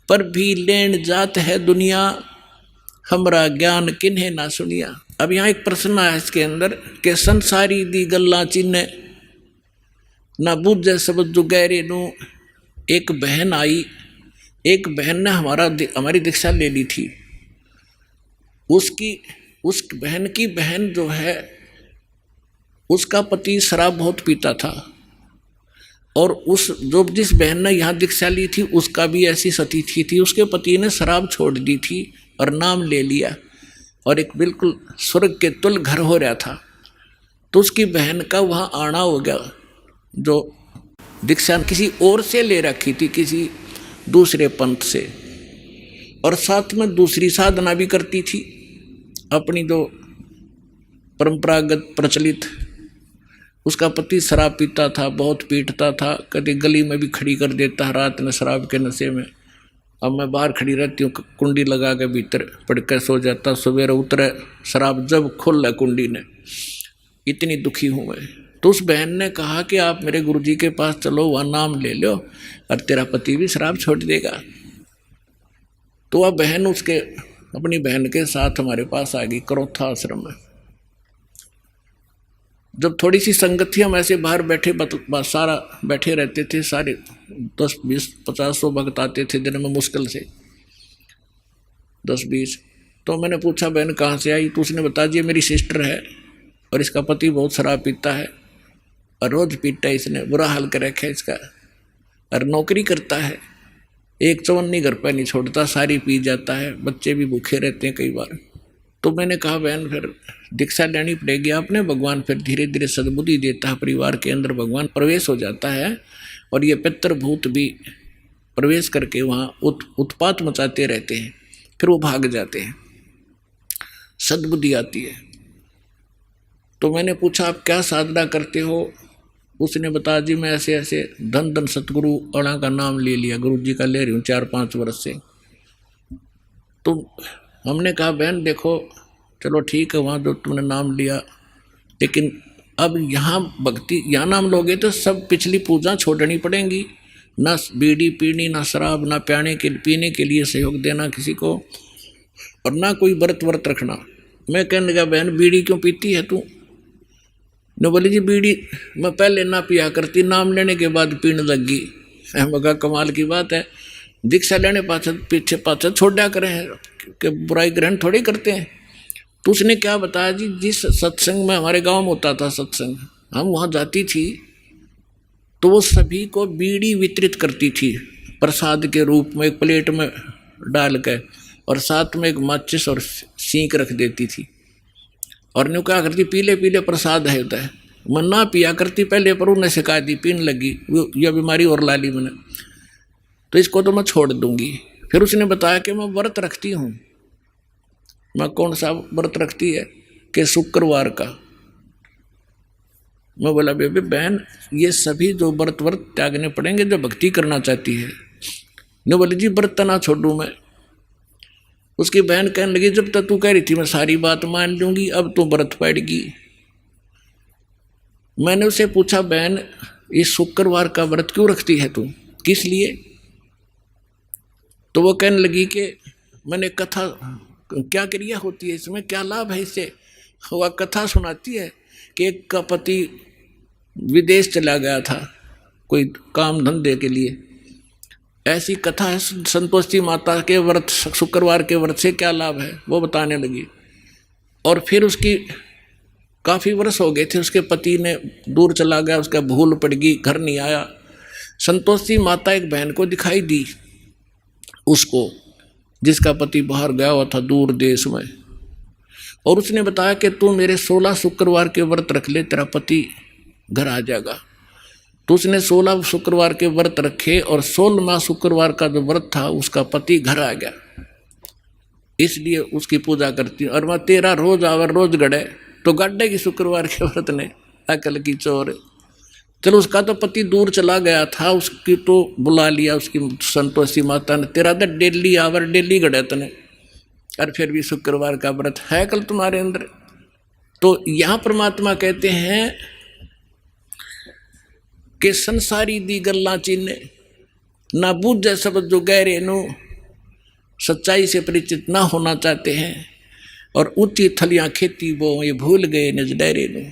पर भी लेन जात है दुनिया, हमरा ज्ञान किन्हें ना सुनिया। अब यहाँ एक प्रश्न आया इसके अंदर कि संसारी दी गल्ला चिन्ह ना बूझे सब जुगैरे नू। एक बहन आई, एक बहन ने हमारी दीक्षा ले ली थी। उस बहन की बहन जो है, उसका पति शराब बहुत पीता था, और जिस बहन ने यहाँ दीक्षा ली थी उसका भी ऐसी सती थी। उसके पति ने शराब छोड़ दी थी और नाम ले लिया, और एक बिल्कुल स्वर्ग के तुल्य घर हो रहा था। तो उसकी बहन का वहाँ आना हो गया, जो दीक्षा किसी और से ले रखी थी, किसी दूसरे पंथ से, और साथ में दूसरी साधना भी करती थी अपनी जो परंपरागत प्रचलित। उसका पति शराब पीता था, बहुत पीटता था, कभी गली में भी खड़ी कर देता रात में शराब के नशे में। अब मैं बाहर खड़ी रहती हूँ, कुंडी लगा के भीतर पड़ के सो जाता, सवेरे उतरे शराब जब खुल कुंडी ने। इतनी दुखी हूँ मैं। तो उस बहन ने कहा कि आप मेरे गुरुजी के पास चलो, वहाँ नाम ले लो और तेरा पति भी शराब छोड़ देगा। तो वह बहन अपनी बहन के साथ हमारे पास आ गई करोथा आश्रम में। जब थोड़ी सी संगत थी, हम ऐसे बाहर बैठे सारा बैठे रहते थे, सारे 10 20 50 100 भक्त आते थे दिन में, मुश्किल से 10 20। तो मैंने पूछा बहन कहाँ से आई? तो उसने बताया जी मेरी सिस्टर है, और इसका पति बहुत शराब पीता है, और रोज पीता है, इसने बुरा हाल कर रखा है इसका, और नौकरी करता है, एक चवन्नी घर पर नहीं छोड़ता, सारी पी जाता है, बच्चे भी भूखे रहते हैं कई बार। तो मैंने कहा बहन फिर दीक्षा लेनी पड़ेगी आपने। भगवान फिर धीरे धीरे सद्बुद्धि देता है, परिवार के अंदर भगवान प्रवेश हो जाता है, और ये पितृभूत भी प्रवेश करके वहाँ उत्पात मचाते रहते हैं, फिर वो भाग जाते हैं, सद्बुद्धि आती है। तो मैंने पूछा आप क्या साधना करते हो? उसने बताया जी मैं ऐसे ऐसे धन धन सतगुरु अणा का नाम ले लिया, गुरु जी का ले रही हूँ 4-5 वर्ष से। तो हमने कहा बहन देखो चलो ठीक है, वहाँ जो तुमने नाम लिया, लेकिन अब यहाँ भक्ति, यहाँ नाम लोगे तो सब पिछली पूजा छोड़नी पड़ेंगी, ना बीड़ी पीनी, ना शराब, ना पीने के लिए सहयोग देना किसी को, और ना कोई व्रत रखना। मैं कहने लगा बहन बीड़ी क्यों पीती है तू? न बोली जी बीड़ी मैं पहले ना पिया करती, नाम लेने के बाद पीने लग गई। मगा कमाल की बात है, दीक्षा लेने पीछे पाछे छोड़ा करें कि बुराई ग्रहण थोड़ी करते हैं। तो उसने क्या बताया जी, जिस सत्संग में हमारे गांव में होता था सत्संग, हम वहाँ जाती थी तो वो सभी को बीड़ी वितरित करती थी प्रसाद के रूप में, एक प्लेट में डाल के, और साथ में एक माचिस और सींक रख देती थी, और न्यू क्या करती पीले पीले प्रसाद है होता है। मैं ना पिया करती पहले, पर उन्हें शिकायत दी, पीने लगी, यह बीमारी और ला ली मैंने, तो इसको तो मैं छोड़ दूंगी। फिर उसने बताया कि मैं व्रत रखती हूँ। मैं कौन सा व्रत रखती है? कि शुक्रवार का। मैं बोला बेबे बहन ये सभी जो व्रत त्यागने पड़ेंगे जो भक्ति करना चाहती है। ने बोले जी व्रत ना छोड़ूं मैं। उसकी बहन कहने लगी जब तक तू कह रही थी मैं सारी बात मान लूंगी, अब तो व्रत पड़ेगी। मैंने उसे पूछा बहन इस शुक्रवार का व्रत क्यों रखती है तू, किस लिए? तो वो कहने लगी कि मैंने कथा, क्या क्रिया होती है इसमें, क्या लाभ है इससे? वह कथा सुनाती है कि एक का पति विदेश चला गया था कोई काम धंधे के लिए, ऐसी कथा है। संतोषी माता के व्रत, शुक्रवार के व्रत से क्या लाभ है वो बताने लगी। और फिर उसकी काफ़ी वर्ष हो गए थे, उसके पति ने दूर चला गया, उसका भूल पड़ गई, घर नहीं आया। संतोषी माता एक बहन को दिखाई दी उसको, जिसका पति बाहर गया हुआ था दूर देश में, और उसने बताया कि तू मेरे 16 शुक्रवार के व्रत रख ले, तेरा पति घर आ जाएगा। तो उसने 16 शुक्रवार के व्रत रखे, और 16वां शुक्रवार का जो व्रत था उसका पति घर आ गया, इसलिए उसकी पूजा करती हूँ। और मैं 13 रोज आवर रोज गड़े तो गड्ढे की शुक्रवार के व्रत ने अकल की चोर। चलो उसका तो पति दूर चला गया था, उसकी तो बुला लिया उसकी संतोषी माता ने, तेरा तो डेली आवर डेली गड़े तने, और फिर भी शुक्रवार का व्रत है कल तुम्हारे अंदर। तो यहाँ परमात्मा कहते हैं कि संसारी दी गल्ला चिन्ह, ना बूझे शब्द जो गहरे नु, सच्चाई से परिचित ना होना चाहते हैं और ऊंची थलियां खेती वो ये भूल गए निज डेरे नु।